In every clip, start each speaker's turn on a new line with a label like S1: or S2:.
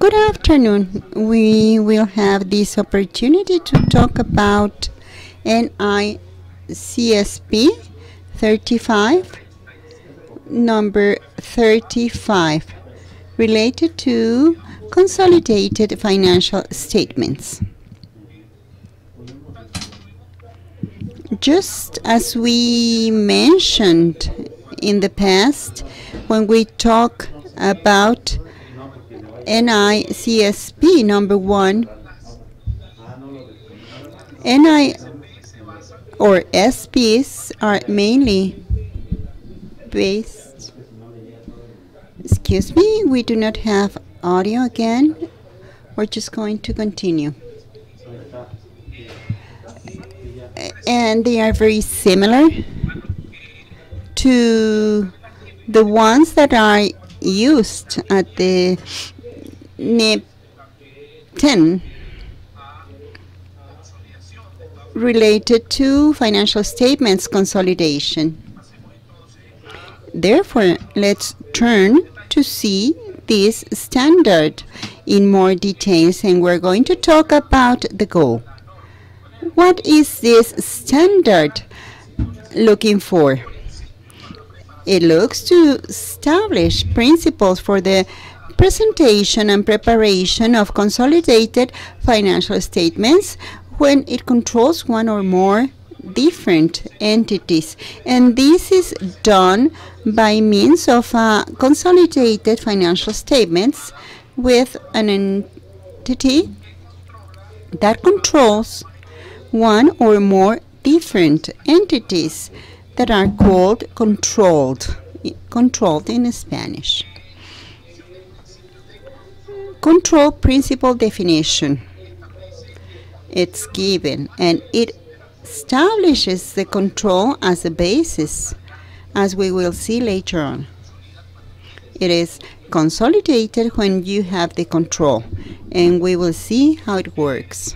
S1: Good afternoon. We will have this opportunity to talk about NICSP 35, number 35, related to consolidated financial statements. Just as we mentioned in the past, when we talk about NICSP number 1, or SPs are mainly based. Excuse me, we do not have audio again. We're just going to continue. And they are very similar to the ones that are used at the NIP 10 related to financial statements consolidation. Therefore, let's turn to see this standard in more details, and we're going to talk about the goal. What is this standard looking for? It looks to establish principles for the presentation and preparation of consolidated financial statements when it controls one or more different entities. And this is done by means of consolidated financial statements with an entity that controls one or more different entities that are called controlled in Spanish. Control principle definition. It's given, and it establishes the control as a basis, as we will see later on. It is consolidated when you have the control, and we will see how it works.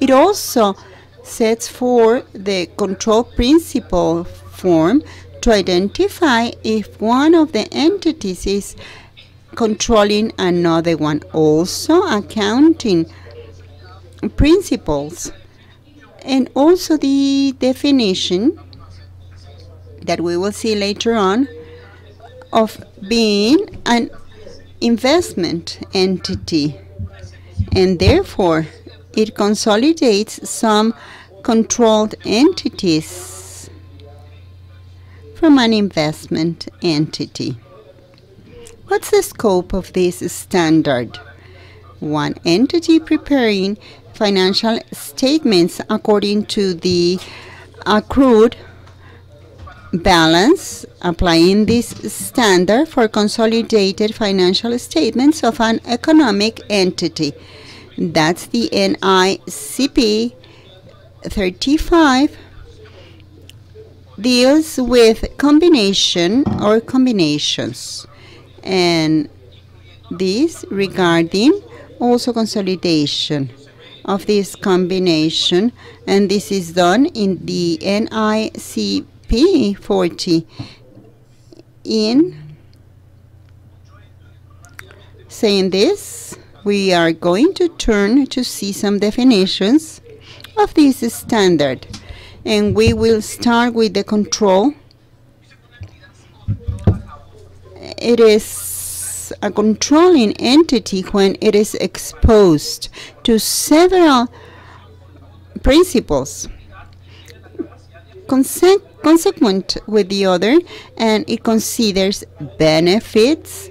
S1: It also sets for the control principle form to identify if one of the entities is controlling another one. Also accounting principles, and also the definition that we will see later on of being an investment entity, and therefore it consolidates some controlled entities from an investment entity. What's the scope of this standard? One entity preparing financial statements according to the accrued balance, applying this standard for consolidated financial statements of an economic entity. That's the NICSP 35, deals with combination or combinations, and this regarding also consolidation of this combination, and this is done in the NICSP 40. In saying this, we are going to turn to see some definitions of this standard, and we will start with the control. It is a controlling entity when it is exposed to several principles consequent with the other, and it considers benefits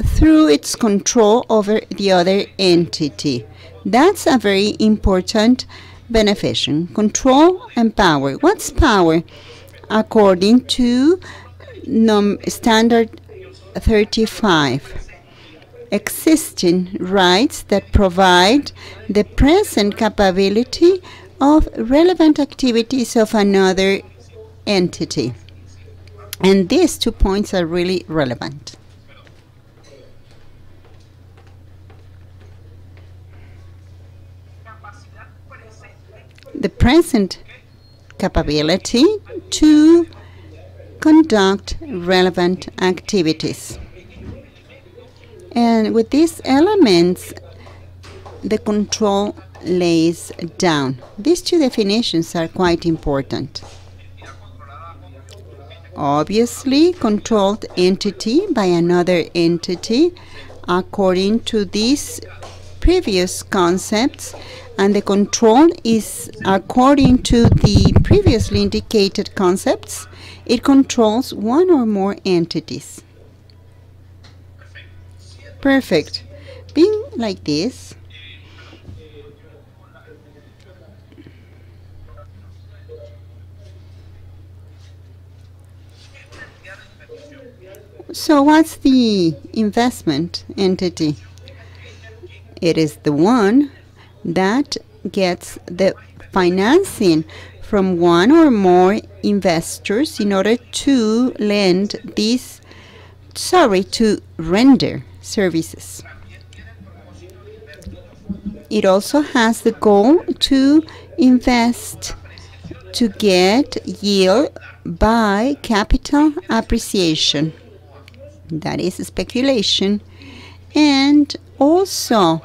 S1: through its control over the other entity. That's a very important beneficial. Control and power. What's power? According to standard 35, existing rights that provide the present capability of relevant activities of another entity. And these 2 points are really relevant. The present capability to conduct relevant activities. And with these elements, the control lays down. These two definitions are quite important. Obviously, controlled entity by another entity according to these previous concepts, and the control is according to the previously indicated concepts. It controls one or more entities. Perfect. Being like this, so what's the investment entity? It is the one that gets the financing from one or more investors in order to to render services. It also has the goal to invest to get yield by capital appreciation. That is speculation, and also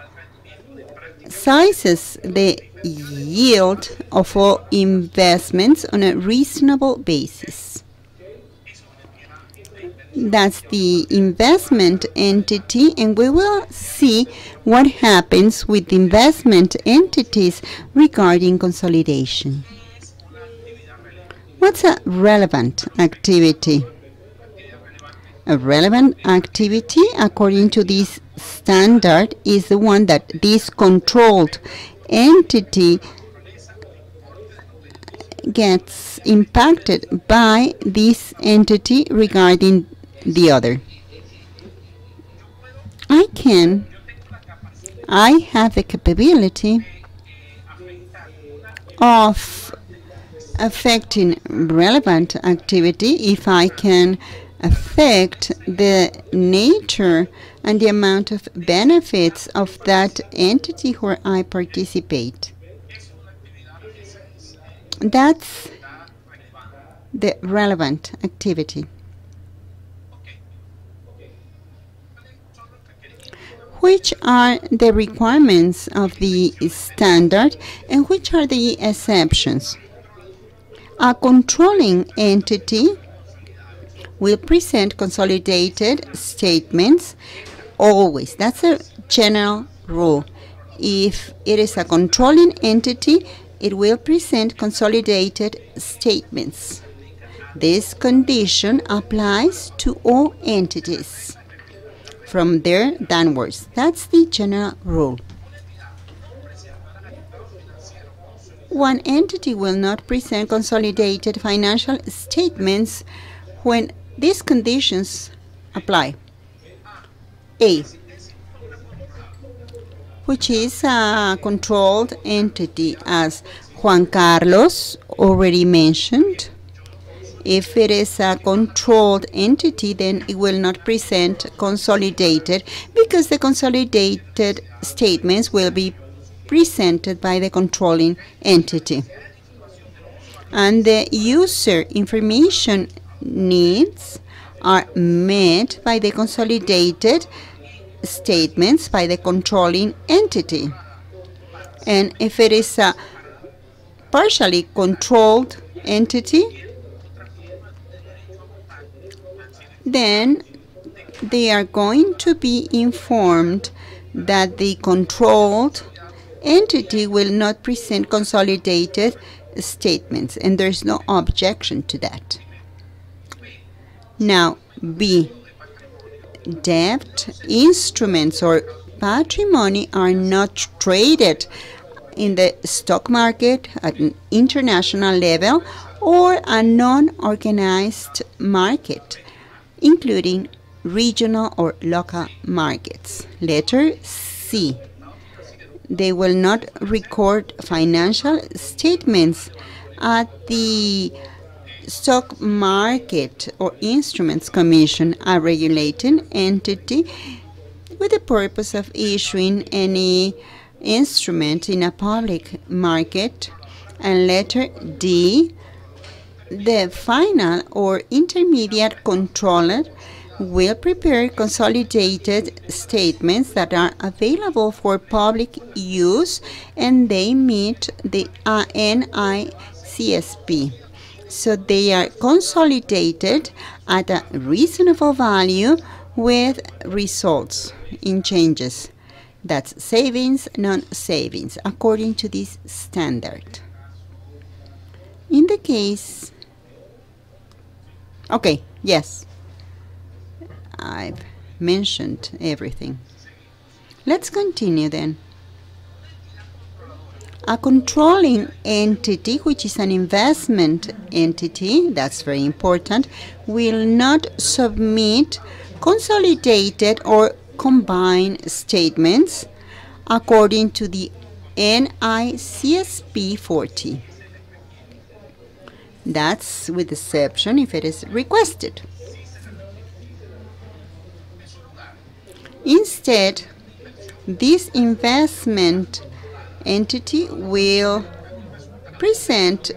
S1: sizes the yield of all investments on a reasonable basis. That's the investment entity, and we will see what happens with investment entities regarding consolidation. What's a relevant activity? A relevant activity, according to this standard, is the one that this controlled entity gets impacted by this entity regarding the other. I have the capability of affecting relevant activity if I can affect the nature and the amount of benefits of that entity where I participate. That's the relevant activity. Which are the requirements of the standard and which are the exceptions? A controlling entity will present consolidated statements always. That's a general rule. If it is a controlling entity, it will present consolidated statements. This condition applies to all entities from there downwards. That's the general rule. One entity will not present consolidated financial statements when these conditions apply. A, which is a controlled entity, as Juan Carlos already mentioned. If it is a controlled entity, then it will not present consolidated, because the consolidated statements will be presented by the controlling entity. And the user information needs are met by the consolidated statements by the controlling entity. And if it is a partially controlled entity, then they are going to be informed that the controlled entity will not present consolidated statements, and there's no objection to that. Now, B, debt, instruments, or patrimony are not traded in the stock market at an international level or a non-organized market, including regional or local markets. Letter C, they will not record financial statements at the Stock Market or Instruments Commission, a regulating entity with the purpose of issuing any instrument in a public market. And letter D, the final or intermediate controller will prepare consolidated statements that are available for public use and they meet the NICSP. So they are consolidated at a reasonable value with results in changes. That's savings, non-savings, according to this standard. In the case, okay, yes, I've mentioned everything. Let's continue then. A controlling entity, which is an investment entity, that's very important, will not submit consolidated or combined statements according to the NICSP 40. That's with exception if it is requested. Instead, this investment entity will present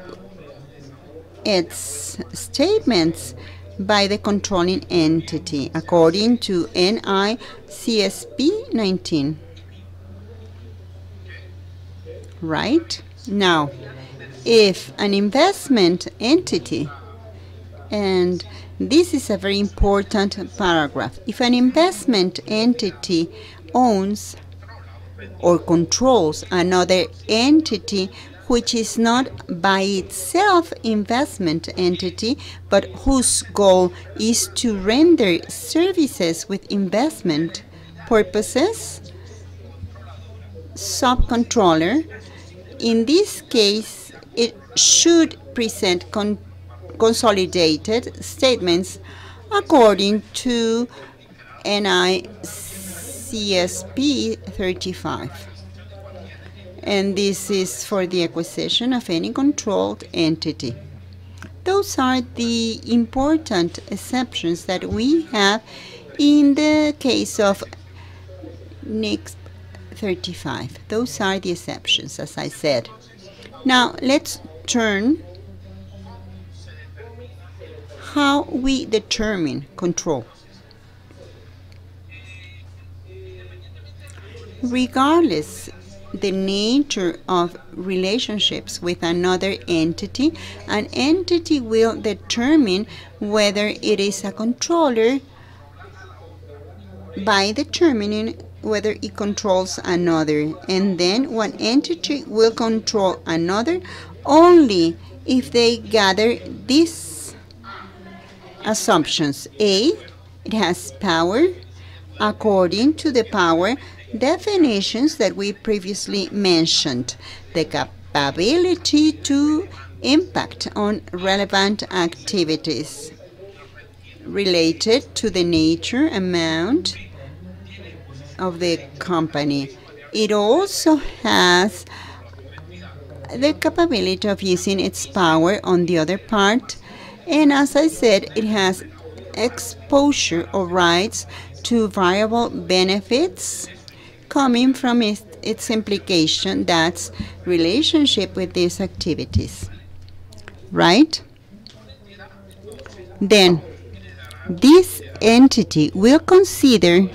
S1: its statements by the controlling entity according to NICSP 19. Right? Now, if an investment entity, and this is a very important paragraph, if an investment entity owns or controls another entity which is not by itself investment entity, but whose goal is to render services with investment purposes, subcontroller, in this case, it should present consolidated statements according to NICSP 35. And this is for the acquisition of any controlled entity. Those are the important exceptions that we have in the case of NICSP 35. Those are the exceptions, as I said. Now, let's turn how we determine control. Regardless the nature of relationships with another entity, an entity will determine whether it is a controller by determining whether it controls another, and then one entity will control another only if they gather these assumptions. A, it has power according to the power definitions that we previously mentioned, the capability to impact on relevant activities related to the nature, amount of the company. It also has the capability of using its power on the other part, and as I said, it has exposure or rights to variable benefits coming from its implication, that's relationship with these activities, right? Then this entity will consider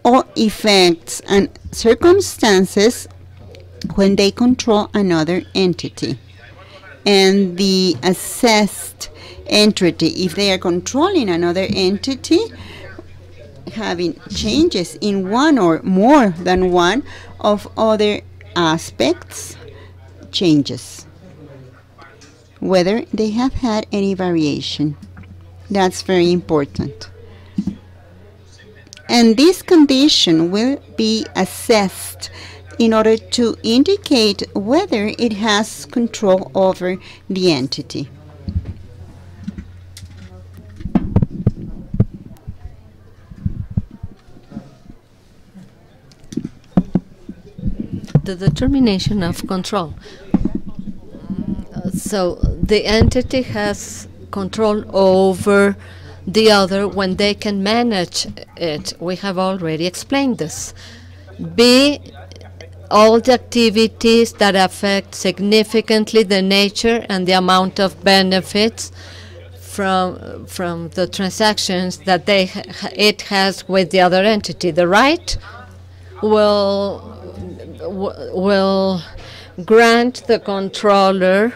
S1: all effects and circumstances when they control another entity. And the assessed entity, if they are controlling another entity, having changes in one or more than one of other aspects, changes, whether they have had any variation. That's very important. And this condition will be assessed in order to indicate whether it has control over the entity.
S2: The determination of control. So the entity has control over the other when they can manage it. We have already explained this. B, all the activities that affect significantly the nature and the amount of benefits from the transactions that it has with the other entity. The right will grant the controller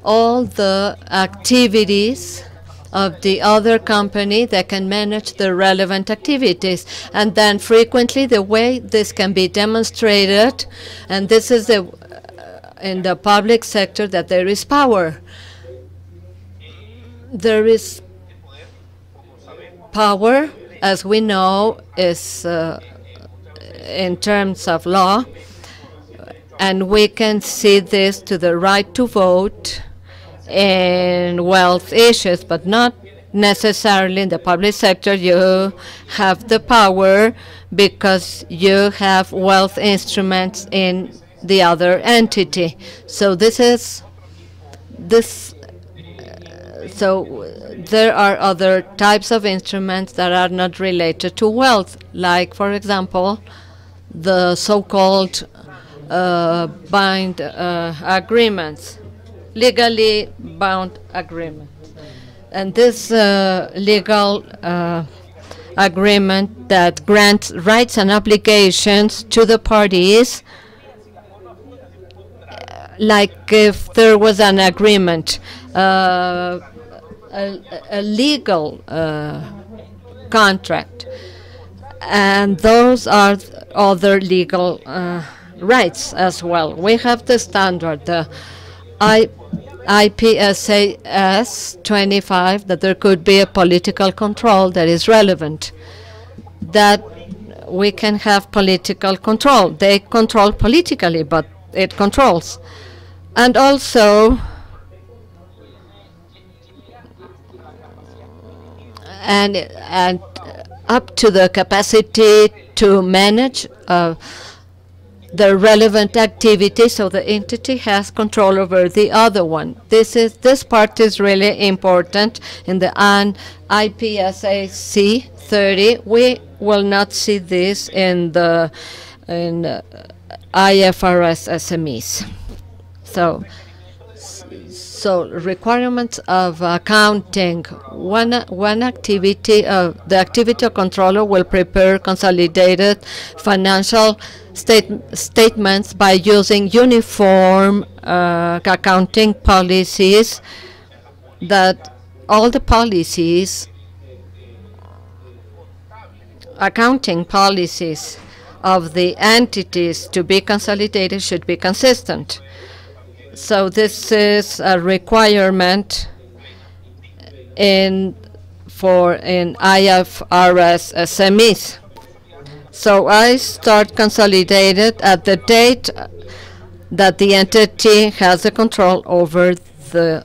S2: all the activities of the other company that can manage the relevant activities. And then frequently the way this can be demonstrated, and this is in the public sector, that there is power. There is power, as we know, is in terms of law, and we can see this to the right to vote in wealth issues, but not necessarily in the public sector. You have the power because you have wealth instruments in the other entity. So so there are other types of instruments that are not related to wealth, like, for example, the so-called bind agreements, legally bound agreements. And this legal agreement that grants rights and obligations to the parties, like if there was an agreement, a legal contract, and those are other legal rights as well. We have the standard, the IPSAS 25, that there could be a political control that is relevant, that we can have political control. They control politically, but it controls. And also, and up to the capacity to manage the relevant activity, so the entity has control over the other one. This part is really important in the IPSAS 30. We will not see this in the IFRS SMEs. So requirements of accounting. One activity of the activity of controller will prepare consolidated financial statements by using uniform accounting policies, that all the policies, accounting policies of the entities to be consolidated should be consistent. So this is a requirement in IFRS SMEs. So I start consolidated at the date that the entity has the control over the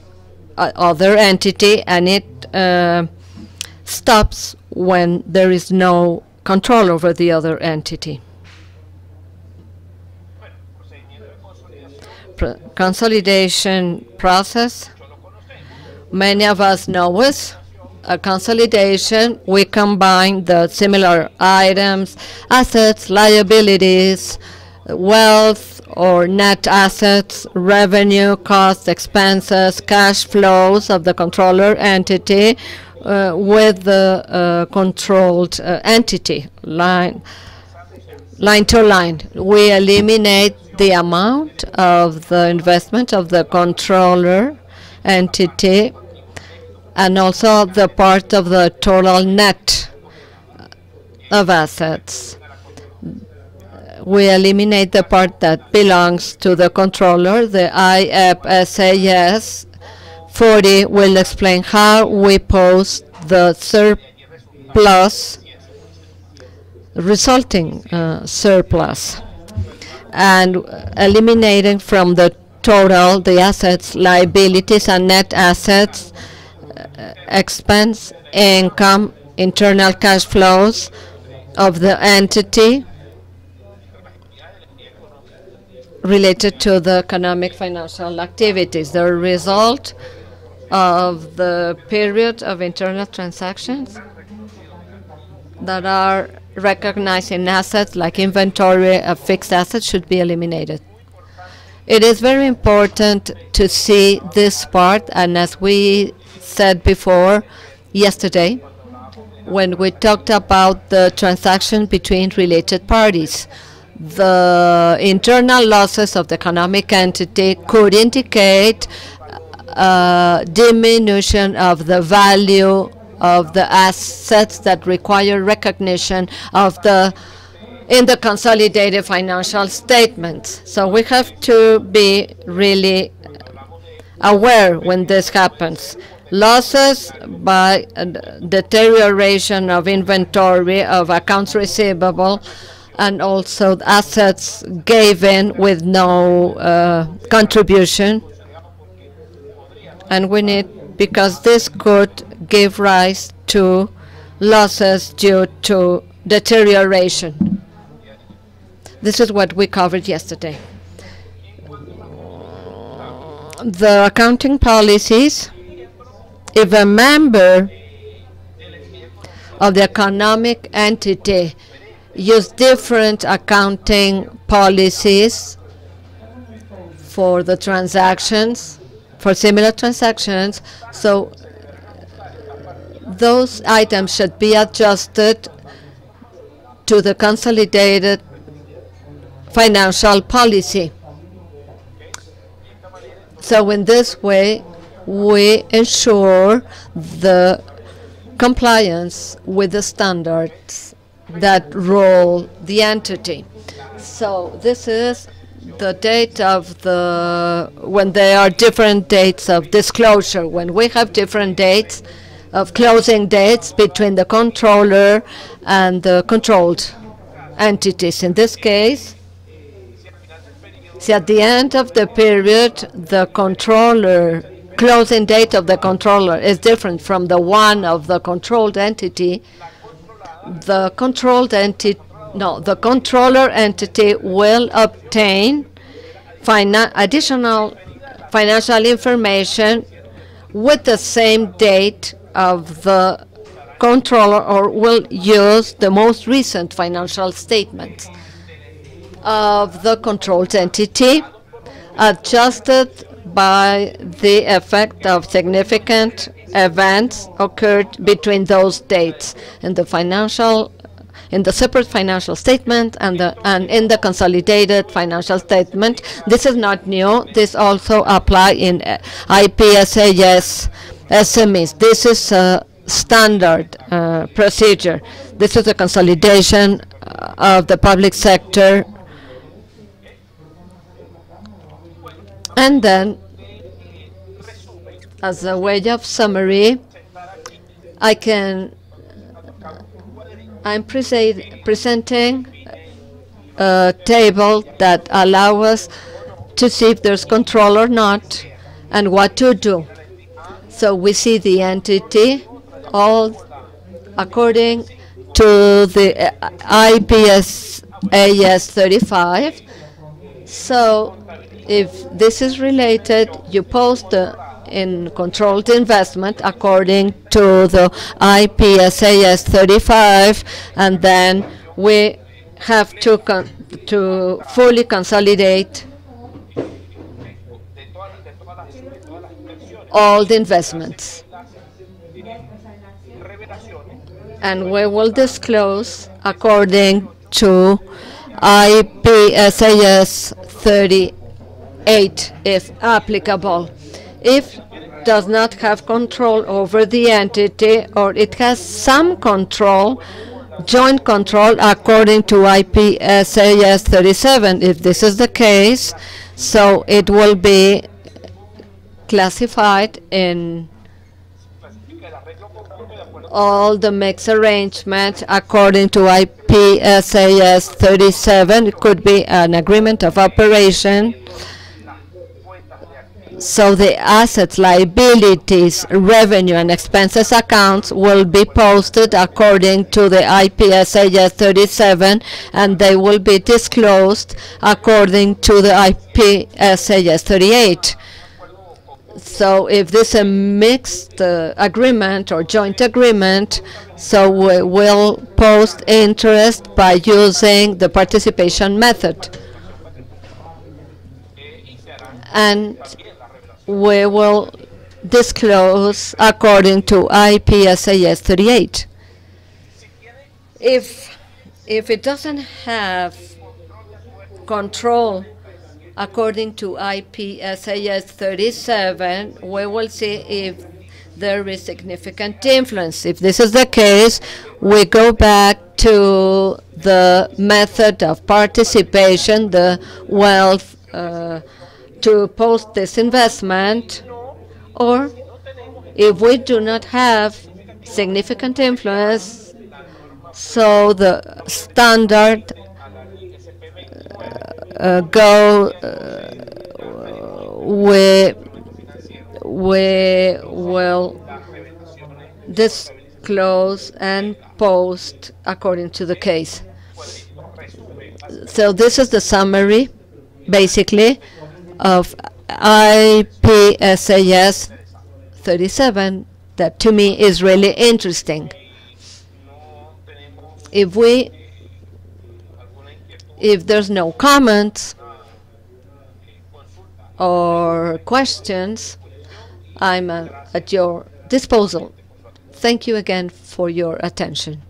S2: other entity, and it stops when there is no control over the other entity. Consolidation process. Many of us know it. A consolidation, we combine the similar items, assets, liabilities, wealth or net assets, revenue, costs, expenses, cash flows of the controller entity with the controlled entity, line to line. We eliminate the amount of the investment of the controller entity, and also the part of the total net of assets. We eliminate the part that belongs to the controller. The IPSAS 40 will explain how we post the surplus, resulting surplus, and eliminating from the total the assets, liabilities, and net assets, expense, income, internal cash flows of the entity related to the economic financial activities. The result of the period of internal transactions that are recognized in assets like inventory of fixed assets should be eliminated. It is very important to see this part, and as we said before yesterday when we talked about the transaction between related parties. The internal losses of the economic entity could indicate diminution of the value of the assets that require recognition of in the consolidated financial statements. So we have to be really aware when this happens. Losses by deterioration of inventory, of accounts receivable, and also assets given with no contribution. And we need, because this could give rise to losses due to deterioration. This is what we covered yesterday. The accounting policies, if a member of the economic entity use different accounting policies for the transactions, for similar transactions, so those items should be adjusted to the consolidated financial policy. So in this way, we ensure the compliance with the standards that rule the entity. So this is the date of when there are different dates of disclosure, when we have different dates of closing dates between the controller and the controlled entities. In this case, see, at the end of the period, the closing date of the controller is different from the one of the controlled entity. The controller entity will obtain additional financial information with the same date of the controller, or will use the most recent financial statements of the controlled entity, adjusted by the effect of significant events occurred between those dates in the separate financial statement and in the consolidated financial statement. This is not new. This also applies in IPSAS SMEs. This is a standard procedure. This is a consolidation of the public sector. And then, as a way of summary, I'm presenting a table that allows us to see if there's control or not and what to do. So we see the entity all according to the IPSAS 35. So if this is related, you post in controlled investment according to the IPSAS 35, and then we have to fully consolidate all the investments. And we will disclose according to IPSAS 38 if applicable. If does not have control over the entity, or it has some control, joint control according to IPSAS 37. If this is the case, so it will be classified in all the mixed arrangement according to IPSAS 37. It could be an agreement of operation. So the assets, liabilities, revenue, and expenses accounts will be posted according to the IPSAS 37, and they will be disclosed according to the IPSAS 38. So if this is a mixed agreement or joint agreement, so we will post interest by using the participation method. And we will disclose according to IPSAS 38. If it doesn't have control according to IPSAS 37, we will see if there is significant influence. If this is the case, we go back to the method of participation, the wealth to post this investment, or if we do not have significant influence, so the standard we will disclose and post according to the case. So this is the summary, basically, of IPSAS 37 that to me is really interesting. If there's no comments or questions, I'm at your disposal. Thank you again for your attention.